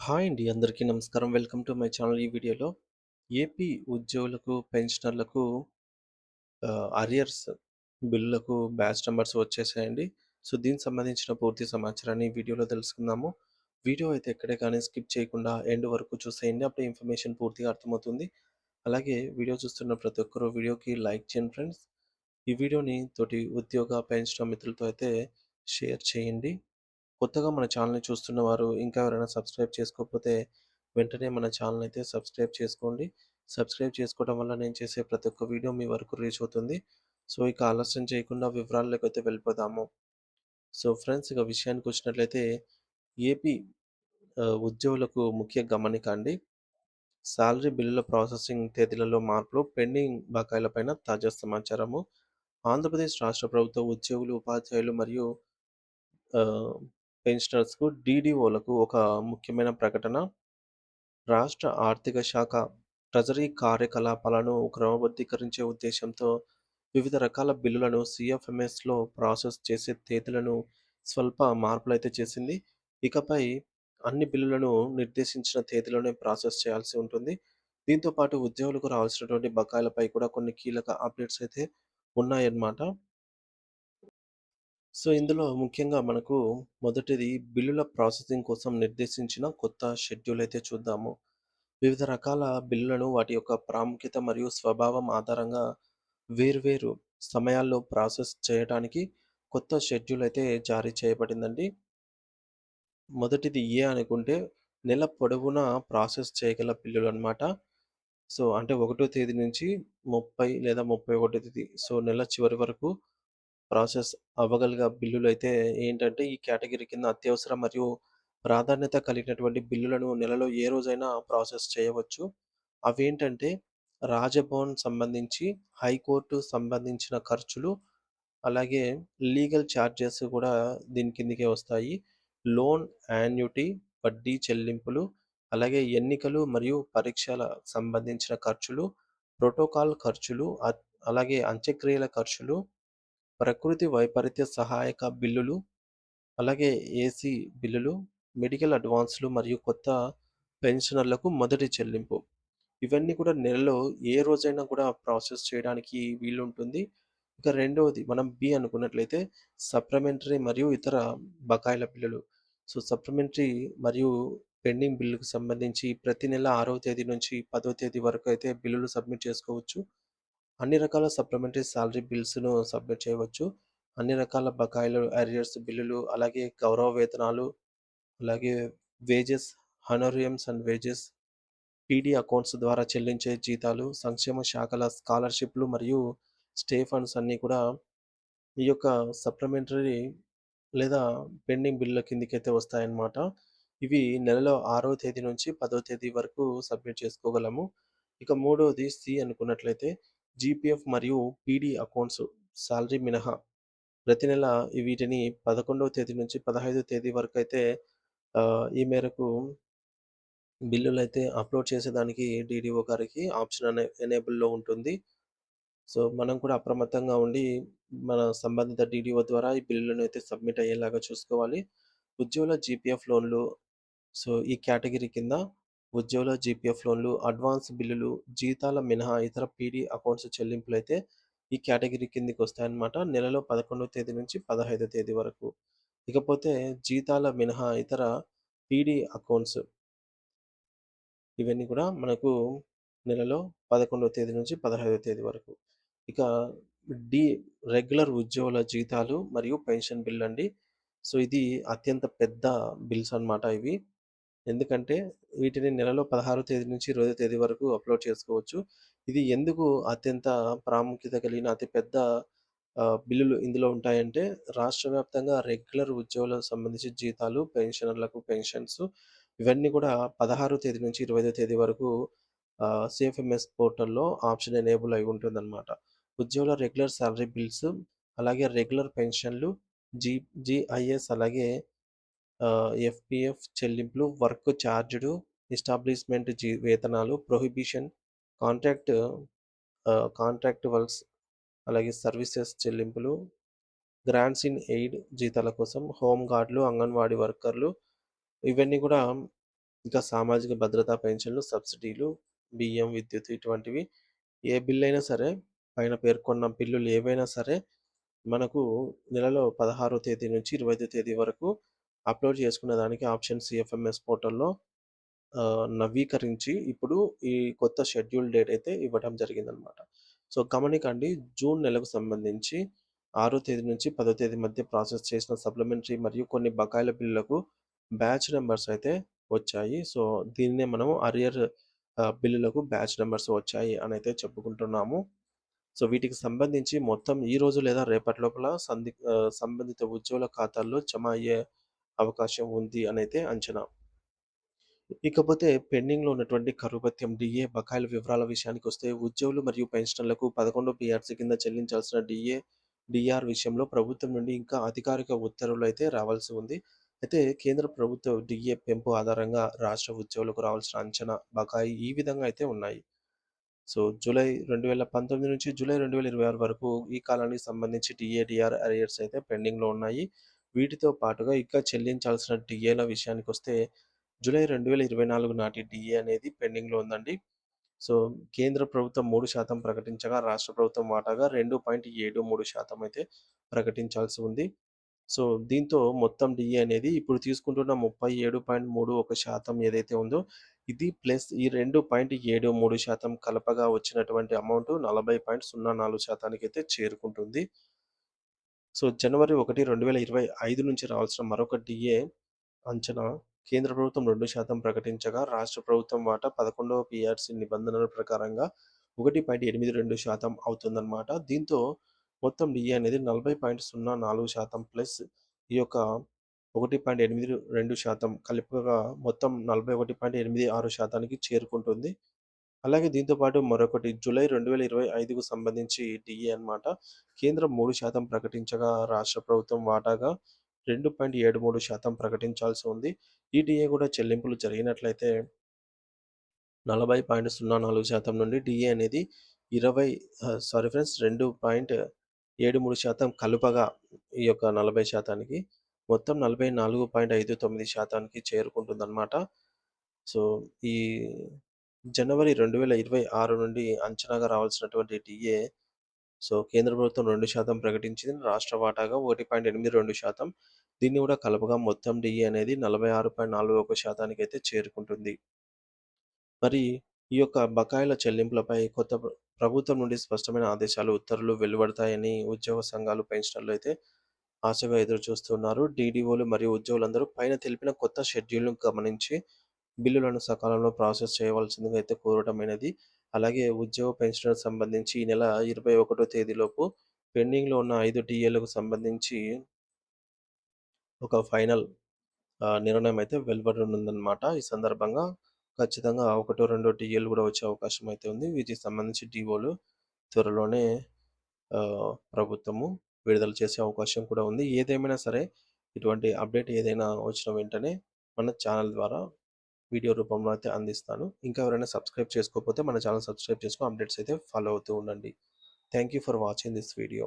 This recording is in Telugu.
హాయ్ అండి. అందరికీ నమస్కారం. Welcome to my channel. ఈ వీడియోలో ఏపీ ఉద్యోగులకు, పెన్షనర్లకు అరియర్స్ బిల్లులకు బ్యాచ్ నంబర్స్ వచ్చేసాయండి. సో, దీనికి సంబంధించిన పూర్తి సమాచారాన్ని ఈ వీడియోలో తెలుసుకుందాము. వీడియో అయితే ఎక్కడే కానీ స్కిప్ చేయకుండా ఎండ్ వరకు చూసేయండి. అప్పుడే ఇన్ఫర్మేషన్ పూర్తిగా అర్థమవుతుంది. అలాగే వీడియో చూస్తున్న ప్రతి ఒక్కరు వీడియోకి లైక్ చేయండి ఫ్రెండ్స్. ఈ వీడియోని తోటి ఉద్యోగ, పెన్షనర్ మిత్రులతో అయితే షేర్ చేయండి. కొత్తగా మన ఛానల్‌ని చూస్తున్న వారు ఇంకా ఎవరైనా సబ్స్క్రైబ్ చేసుకోకపోతే వెంటనే మన ఛానల్‌ని అయితే సబ్స్క్రైబ్ చేసుకోండి. సబ్స్క్రైబ్ చేసుకోవడం వల్ల నేను చేసే ప్రతి ఒక్క వీడియో మీ వరకు రీచ్ అవుతుంది. సో, ఇక ఆలస్యం చేయకుండా వివరాల్లోకైతే వెళ్ళిపోదాము. సో, ఫ్రెండ్స్ ఇక విషయానికొచ్చినట్లయితే ఏపీ ఉద్యోగులకు ముఖ్య గమనిక అండి. సాలరీ బిల్లుల ప్రాసెసింగ్ తేదీలలో మార్పులు, పెండింగ్ బకాయిలపైన తాజా సమాచారము. ఆంధ్రప్రదేశ్ రాష్ట్ర ప్రభుత్వ ఉద్యోగులు, ఉపాధ్యాయులు మరియు ఆహ్, పెన్షనర్స్‌కు, డీడీఓలకు ఒక ముఖ్యమైన ప్రకటన. రాష్ట్ర ఆర్థిక శాఖ ట్రెజరీ కార్యకలాపాలను క్రమబద్ధీకరించే ఉద్దేశ్యంతో వివిధ రకాల బిల్లులను సీఎఫ్ఎంఎస్‌లో ప్రాసెస్ చేసే తేదీలను స్వల్ప మార్పులైతే చేసింది. ఇకపై అన్ని బిల్లులను నిర్దేశించిన తేదీలోనే ప్రాసెస్ చేయాల్సి ఉంటుంది. దీంతో పాటు ఉద్యోగులకు రావాల్సినటువంటి బకాయిలపై కూడా కొన్ని కీలక అప్డేట్స్ అయితే ఉన్నాయన్నమాట. సో, ఇందులో ముఖ్యంగా మనకు మొదటిది బిల్లుల ప్రాసెసింగ్ కోసం నిర్దేశించిన కొత్త షెడ్యూల్ అయితే చూద్దాము. వివిధ రకాల బిల్లులను వాటి యొక్క ప్రాముఖ్యత మరియు స్వభావం ఆధారంగా వేర్వేరు సమయాల్లో ప్రాసెస్ చేయడానికి కొత్త షెడ్యూల్ అయితే జారీ చేయబడిందండి. మొదటిది ఏ అనుకుంటే నెల పొడవునా ప్రాసెస్ చేయగల బిల్లులనమాట. సో, అంటే 1 తేదీ నుంచి 30 లేదా 31 తేదీ సో, నెల చివరి వరకు ప్రాసెస్ అవ్వగలిగే బిల్లులైతే ఏంటంటే, ఈ కేటగిరీ కింద అత్యవసర మరియు ప్రాధాన్యత కలిగినటువంటి బిల్లులను నెలలో ఏ రోజైనా ప్రాసెస్ చేయవచ్చు. అవేంటంటే, రాజభవన్ సంబంధించి, హైకోర్టు సంబంధించిన ఖర్చులు, అలాగే లీగల్ చార్జెస్ కూడా దీని కిందకే వస్తాయి. లోన్ యాన్యుటీ, వడ్డీ చెల్లింపులు, అలాగే ఎన్నికలు మరియు పరీక్షల సంబంధించిన ఖర్చులు, ప్రోటోకాల్ ఖర్చులు, అలాగే అంత్యక్రియల ఖర్చులు, ప్రకృతి వైపరీత్య సహాయక బిల్లులు, అలాగే ఏసీ బిల్లులు, మెడికల్ అడ్వాన్స్‌లు మరియు కొత్త పెన్షనర్లకు మొదటి చెల్లింపు. ఇవన్నీ కూడా నెలలో ఏ రోజైనా కూడా ప్రాసెస్ చేయడానికి వీలుంటుంది. ఇక రెండవది మనం బి అనుకున్నట్లయితే సప్లిమెంటరీ మరియు ఇతర బకాయిల బిల్లులు. సో, సప్లిమెంటరీ మరియు పెండింగ్ బిల్లుకు సంబంధించి ప్రతి నెల 6వ తేదీ నుంచి 10వ తేదీ వరకు అయితే బిల్లులు సబ్మిట్ చేసుకోవచ్చు. అన్ని రకాల సప్లిమెంటరీ సాలరీ బిల్స్‌ను సబ్మిట్ చేయవచ్చు. అన్ని రకాల బకాయిలు, అరియర్స్ బిల్లులు, అలాగే గౌరవ వేతనాలు, అలాగే wages, honorariums and wages, PD accounts ద్వారా చెల్లించే జీతాలు, సంక్షేమ శాఖల స్కాలర్‌షిప్‌లు మరియు స్టే ఫండ్స్ అన్నీ కూడా ఈ యొక్క సప్లిమెంటరీ లేదా పెండింగ్ బిల్లుల కిందకైతే వస్తాయన్నమాట. ఇవి నెలలో 6వ తేదీ నుంచి 10వ తేదీ వరకు సబ్మిట్ చేసుకోగలము. ఇక మూడవది సి అనుకున్నట్లయితే జీపీఎఫ్ మరియు పీడీ అకౌంట్స్ సాలరీ మినహా ప్రతి నెల వీటిని 11వ తేదీ నుంచి 15వ తేదీ వరకైతే ఈ మేరకు బిల్లులైతే అప్‌లోడ్ చేసేదానికి డీడీఓ గారికి ఆప్షన్ ఎనేబుల్‌లో ఉంటుంది. సో, మనం కూడా అప్రమత్తంగా ఉండి, మన సంబంధిత డీడీఓ ద్వారా ఈ బిల్లులను అయితే సబ్మిట్ అయ్యేలాగా చూసుకోవాలి. ఉద్యోగుల జీపీఎఫ్ లోన్‌లు సో, ఈ కేటగిరీ కింద ఉద్యోగుల జీపీఎఫ్ లోన్‌లు, అడ్వాన్స్ బిల్లులు, జీతాల మినహా ఇతర పీడీ అకౌంట్స్ చెల్లింపులైతే ఈ కేటగిరీ కిందకొస్తాయన్నమాట. నెలలో 11వ తేదీ నుంచి 15వ తేదీ వరకు. ఇకపోతే జీతాల మినహా ఇతర పీడీ అకౌంట్స్ ఇవన్నీ కూడా మనకు నెలలో 11వ తేదీ నుంచి 15వ తేదీ వరకు. ఇక డి రెగ్యులర్ ఉద్యోగుల జీతాలు మరియు పెన్షన్ బిల్లండి. సో, ఇది అత్యంత పెద్ద బిల్స్ అన్నమాట ఇవి. ఎందుకంటే వీటిని నెలలో 16వ తేదీ నుంచి 20వ తేదీ వరకు అప్‌లోడ్ చేసుకోవచ్చు. ఇది ఎందుకు అత్యంత ప్రాముఖ్యత కలిగిన అతి పెద్ద బిల్లులు ఇందులో ఉంటాయంటే, రాష్ట్ర వ్యాప్తంగా రెగ్యులర్ ఉద్యోగులకు సంబంధించి జీతాలు, పెన్షనర్లకు పెన్షన్స్ ఇవన్నీ కూడా 16వ తేదీ నుంచి 25వ తేదీ వరకు సీఎఫ్ఎంఎస్ పోర్టల్‌లో ఆప్షన్ ఎనేబుల్ అయి ఉంటుందన్నమాట. ఉద్యోగుల రెగ్యులర్ సాలరీ బిల్స్, అలాగే రెగ్యులర్ పెన్షన్‌లు, జీ జీఐఎస్ అలాగే ఎఫ్‌పిఎఫ్ చెల్లింపులు, వర్క్ చార్జ్‌డు, ఎస్టాబ్లిష్‌మెంట్ వేతనాలు, ప్రొహిబిషన్, కాంట్రాక్ట్ కాంట్రాక్ట్ వర్క్స్, అలాగే సర్వీసెస్ చెల్లింపులు, గ్రాంట్స్ ఇన్ ఎయిడ్ జీతాల కోసం, హోమ్ గార్డ్‌లు, అంగన్వాడీ వర్కర్లు ఇవన్నీ కూడా ఇంకా సామాజిక భద్రతా పెన్షన్‌లు, సబ్సిడీలు, బియ్యం, విద్యుత్ ఇటువంటివి ఏ బిల్లయినా సరే పైన పేర్కొన్న బిల్లులు ఏవైనా సరే మనకు నెలలో 16 తేదీ నుంచి 25 తేదీ వరకు అప్‌లోడ్ చేసుకునే దానికి ఆప్షన్ సీఎఫ్ఎంఎస్ పోర్టల్‌లో నవీకరించి ఇప్పుడు ఈ కొత్త షెడ్యూల్ డేట్ అయితే ఇవ్వడం జరిగిందనమాట. సో, గమనికండి జూన్ నెలకు సంబంధించి 6 తేదీ నుంచి 10 తేదీ మధ్య ప్రాసెస్ చేసిన సప్లిమెంటరీ మరియు కొన్ని బకాయిల బిల్లులకు బ్యాచ్ నంబర్స్ అయితే వచ్చాయి. సో, దీన్నే మనం బిల్లులకు బ్యాచ్ నంబర్స్ వచ్చాయి అనైతే చెప్పుకుంటున్నాము. సో, వీటికి సంబంధించి మొత్తం ఈరోజు లేదా రేపటి లోపల సంబంధిత ఉద్యోగుల ఖాతాల్లో జమ అయ్యే అవకాశం ఉంది అనైతే అంచనా. ఇకపోతే పెండింగ్‌లో ఉన్నటువంటి కరువు భత్యం, డీఏ బకాయిల వివరాల విషయానికొస్తే ఉద్యోగులు మరియు పెన్షనర్లకు 11 పీఆర్సీ కింద చెల్లించాల్సిన డీఏ, డీఆర్ విషయంలో ప్రభుత్వం నుండి ఇంకా అధికారిక ఉత్తర్వులైతే రావాల్సి ఉంది. అయితే కేంద్ర ప్రభుత్వ డీఏ పెంపు ఆధారంగా రాష్ట్ర ఉద్యోగులకు రావాల్సిన అంచనా, బకాయి ఈ విధంగా అయితే ఉన్నాయి. సో, జూలై 2019 నుంచి జూలై 2026 వరకు ఈ కాలానికి సంబంధించి డీఏ, డీఆర్ అరియర్స్ అయితే పెండింగ్‌లో ఉన్నాయి. వీటితో పాటుగా ఇంకా చెల్లించాల్సిన డీఏల విషయానికొస్తే జూలై 2024 నాటి డీఏ అనేది పెండింగ్‌లో ఉందండి. సో, కేంద్ర ప్రభుత్వం 3% ప్రకటించగా, రాష్ట్ర ప్రభుత్వం వాటాగా 2.73% అయితే ప్రకటించాల్సి ఉంది. సో, దీంతో మొత్తం డీఏ అనేది ఇప్పుడు తీసుకుంటున్న 37.31% ఏదైతే ఉందో, ఇది ప్లస్ ఈ 2.73% కలపగా వచ్చినటువంటి అమౌంట్ 40.04% అయితే చేరుకుంటుంది. సో, జనవరి 1, 2025 నుంచి రావాల్సిన మరొక డీఏ అంచనా కేంద్ర ప్రభుత్వం 2% ప్రకటించగా, రాష్ట్ర ప్రభుత్వం వాటా 11వ పీఆర్సీ నిబంధనల ప్రకారంగా 1.82% అవుతుందన్నమాట. దీంతో మొత్తం డీఏ అనేది 40.04% ప్లస్ ఈ యొక్క 1.82% కలుపుగా మొత్తం 41.86%కి చేరుకుంటుంది. అలాగే దీంతో పాటు మరొకటి జూలై 2025కు సంబంధించి డీఏ అన్నమాట. కేంద్రం 3% ప్రకటించగా, రాష్ట్ర ప్రభుత్వం వాటాగా 2.73% ప్రకటించాల్సి ఉంది. ఈ డీఏ కూడా చెల్లింపులు జరిగినట్లయితే 40.04% నుండి డీఏ అనేది 2.73% కలుపగా ఈ యొక్క 40%కి మొత్తం 44.59%కి చేరుకుంటుందన్నమాట. సో, ఈ జనవరి 2026 నుండి అంచనాగా రావాల్సినటువంటి డీఏ సో, కేంద్ర ప్రభుత్వం 2% ప్రకటించింది. రాష్ట్ర వాటాగా 1.82%. దీన్ని కూడా కలపగా మొత్తం డీఏ అనేది 46.41%కి అయితే చేరుకుంటుంది. మరి ఈ యొక్క బకాయిల చెల్లింపులపై కొత్త ప్రభుత్వం నుండి స్పష్టమైన ఆదేశాలు, ఉత్తర్వులు వెలువడతాయని ఉద్యోగ సంఘాలు, పెన్షనర్లు అయితే ఆశగా ఎదురుచూస్తున్నారు. డీడీఓలు మరియు ఉద్యోగులందరూ పైన తెలిపిన కొత్త షెడ్యూల్‌ను గమనించి బిల్లులను సకాలంలో ప్రాసెస్ చేయవలసిందిగా అయితే కోరడమైనది. అలాగే ఉద్యోగ పెన్షనర్‌కి సంబంధించి ఈ నెల 21 తేదీలోపు పెండింగ్‌లో ఉన్న 5 డీఏలకు సంబంధించి ఒక ఫైనల్ నిర్ణయం అయితే వెలువడనుందనమాట. ఈ సందర్భంగా ఖచ్చితంగా ఒకటో, రెండో డీఏలు గూడా వచ్చే అవకాశం అయితే ఉంది. వీటికి సంబంధించి డీఓలు త్వరలోనే ప్రభుత్వము విడుదల చేసే అవకాశం కూడా ఉంది. ఏదేమైనా సరే ఇటువంటి అప్డేట్ ఏదైనా వచ్చిన వెంటనే మన ఛానల్ ద్వారా వీడియో రూపంలో అయితే అందిస్తాను. ఇంకా ఎవరైనా సబ్స్క్రైబ్ చేసుకోకపోతే మన ఛానల్ సబ్స్క్రైబ్ చేసుకొని అప్డేట్స్ అయితే ఫాలో అవుతూ ఉండండి. Thank you for watching this video.